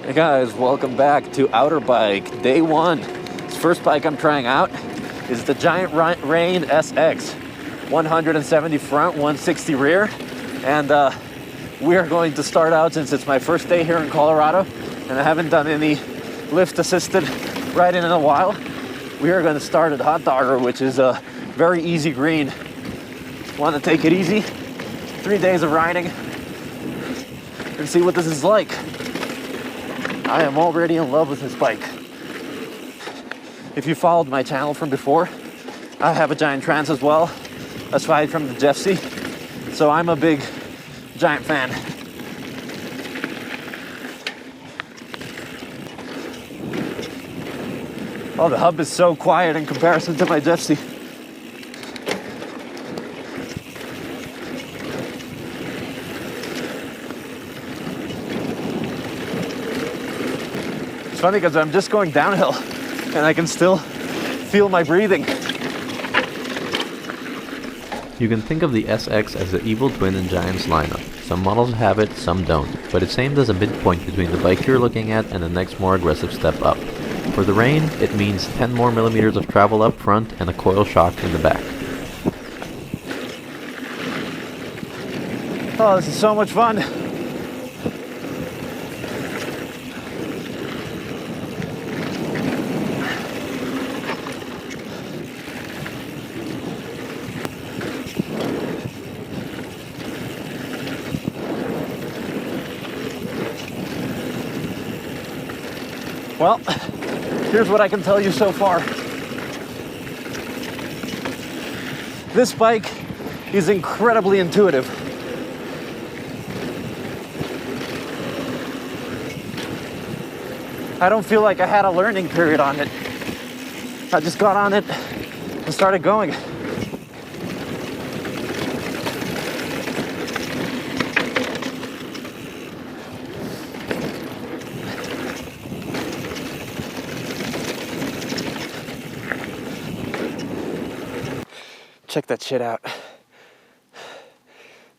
Hey guys, welcome back to Outerbike Day 1. This first bike I'm trying out is the giant Reing SX, 170 front, 160 rear, and we are going to start out, since it's my first day here in Colorado and I haven't done any lift assisted riding in a while. We are going to start at Hot Dogger, which is a very easy green. Want to take it easy, 3 days of riding, and see what this is like. I am already in love with this bike. If you followed my channel from before, I have a giant trans as well, aside from the Jeffsy, so I'm a big giant fan. Oh, the hub is so quiet in comparison to my Jeffsy. It's funny because I'm just going downhill and I can still feel my breathing. You can think of the SX as the evil twin in Giant's lineup. Some models have it, some don't, but it's aimed as a midpoint between the bike you're looking at and the next more aggressive step up. For the Reing, it means 10 more millimeters of travel up front and a coil shock in the back. Oh, this is so much fun. Well, here's what I can tell you so far. This bike is incredibly intuitive. I don't feel like I had a learning period on it. I just got on it and started going. Check that shit out.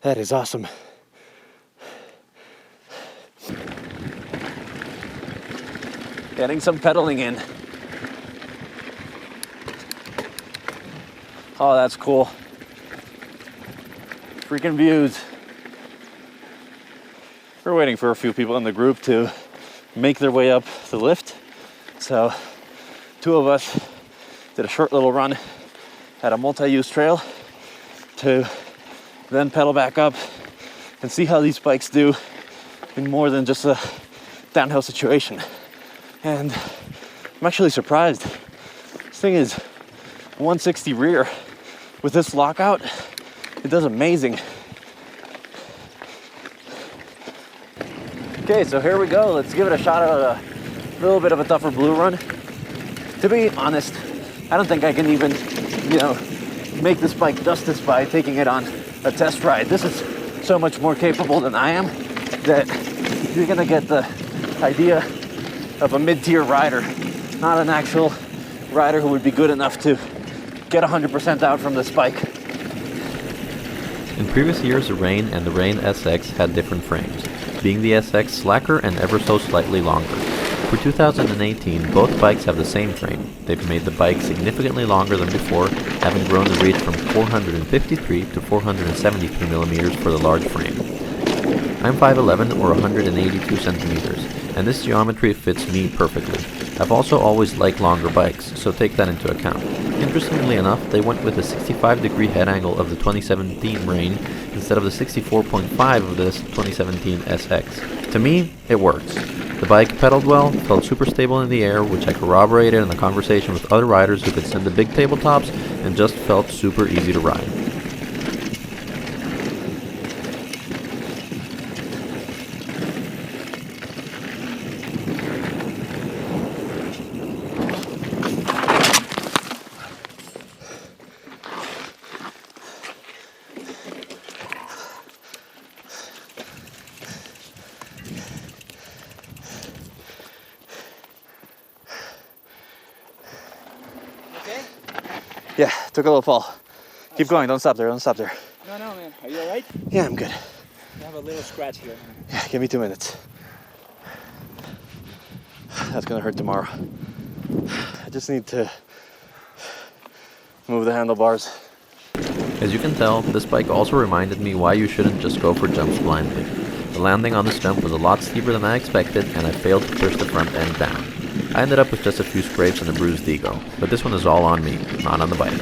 That is awesome. Getting some pedaling in. Oh, that's cool. Freaking views. We're waiting for a few people in the group to make their way up the lift. So, two of us did a short little run at a multi-use trail to then pedal back up and see how these bikes do in more than just a downhill situation. And I'm actually surprised. This thing is 160 rear. With this lockout, it does amazing. Okay, so here we go. Let's give it a shot at a little bit of a tougher blue run. To be honest, I don't think I can even, make this bike justice by taking it on a test ride. This is so much more capable than I am that you're gonna get the idea of a mid-tier rider, not an actual rider who would be good enough to get 100% out from this bike. In previous years, the Reing and the Reing SX had different frames, being the SX slacker and ever so slightly longer. For 2018, both bikes have the same frame. They've made the bike significantly longer than before, having grown the reach from 453 to 473 millimeters for the large frame. I'm 5'11", or 182 centimeters, and this geometry fits me perfectly. I've also always liked longer bikes, so take that into account. Interestingly enough, they went with the 65-degree head angle of the 2017 Reing instead of the 64.5 of this 2017 SX. To me, it works. The bike pedaled well, felt super stable in the air, which I corroborated in a conversation with other riders who could send the big tabletops, and just felt super easy to ride. Yeah, took a little fall. Keep going, don't stop there, don't stop there. No, man. Are you alright? Yeah, I'm good. I have a little scratch here. Yeah, give me 2 minutes. That's gonna hurt tomorrow. I just need to move the handlebars. As you can tell, this bike also reminded me why you shouldn't just go for jumps blindly. The landing on this jump was a lot steeper than I expected, and I failed to push the front end down. I ended up with just a few scrapes and a bruised ego, but this one is all on me, not on the bike.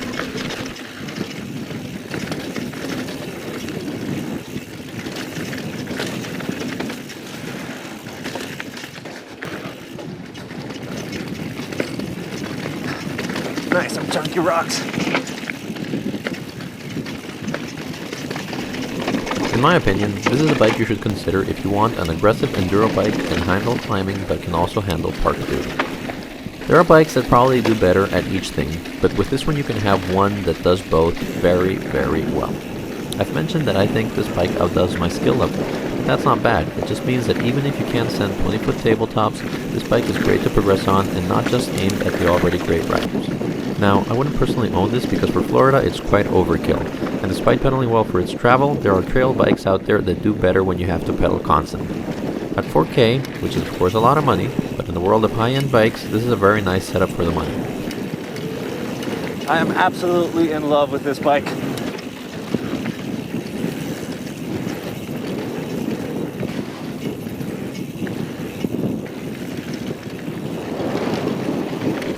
Nice, some chunky rocks. In my opinion, this is a bike you should consider if you want an aggressive enduro bike and handle climbing but can also handle park duty. There are bikes that probably do better at each thing, but with this one you can have one that does both very, very well. I've mentioned that I think this bike outdoes my skill level, but that's not bad. It just means that even if you can't send 20-foot tabletops, this bike is great to progress on and not just aimed at the already great riders. Now, I wouldn't personally own this because for Florida it's quite overkill, and despite pedaling well for its travel, there are trail bikes out there that do better when you have to pedal constantly. At $4K, which is of course a lot of money, but in the world of high-end bikes, this is a very nice setup for the money. I am absolutely in love with this bike.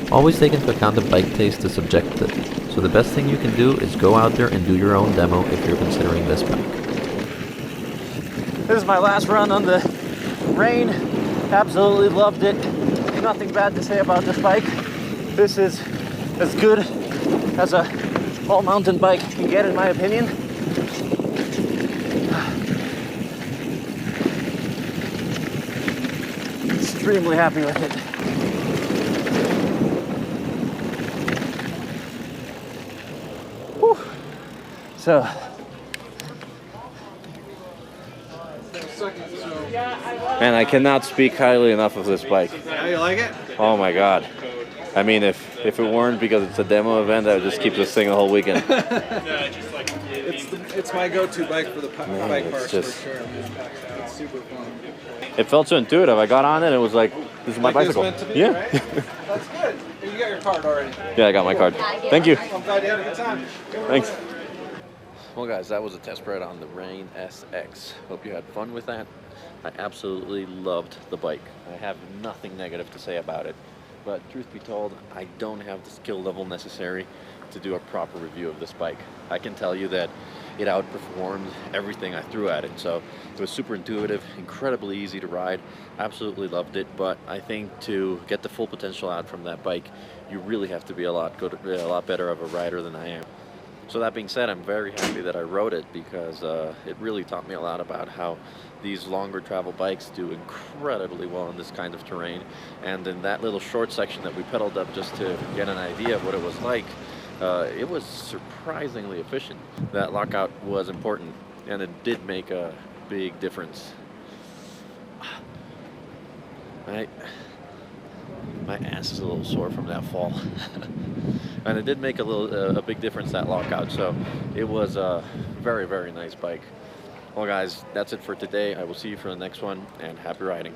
Always take into account that bike taste is subjective, so the best thing you can do is go out there and do your own demo if you're considering this bike. This is my last run on the Reing. Absolutely loved it. Nothing bad to say about this bike. This is as good as a all mountain bike can get in my opinion. Extremely happy with it. Whew. So man, I cannot speak highly enough of this bike. Yeah, you like it? Oh my god. I mean, if it weren't because it's a demo event, I would just keep this thing the whole weekend. It's my go-to bike for the bike it's parks just- for sure. It's super fun. It felt so intuitive. I got on it and it was like, this is my Like it's bicycle. meant to be, Yeah. right? That's good. And you got your card already. Yeah, I got my card. Thank you. I'm glad you had a good time. Thanks. Well guys, that was a test ride on the Reing SX. Hope you had fun with that. I absolutely loved the bike. I have nothing negative to say about it. But truth be told, I don't have the skill level necessary to do a proper review of this bike. I can tell you that it outperformed everything I threw at it. So it was super intuitive, incredibly easy to ride. Absolutely loved it. But I think to get the full potential out from that bike, you really have to be a lot better of a rider than I am. So that being said, I'm very happy that I rode it because it really taught me a lot about how these longer travel bikes do incredibly well in this kind of terrain. And in that little short section that we pedaled up just to get an idea of what it was like, it was surprisingly efficient. That lockout was important, and it did make a big difference. My ass is a little sore from that fall. And it did make a big difference, that lockout, so it was a very, very nice bike. Well guys, that's it for today. I will see you for the next one, and happy riding.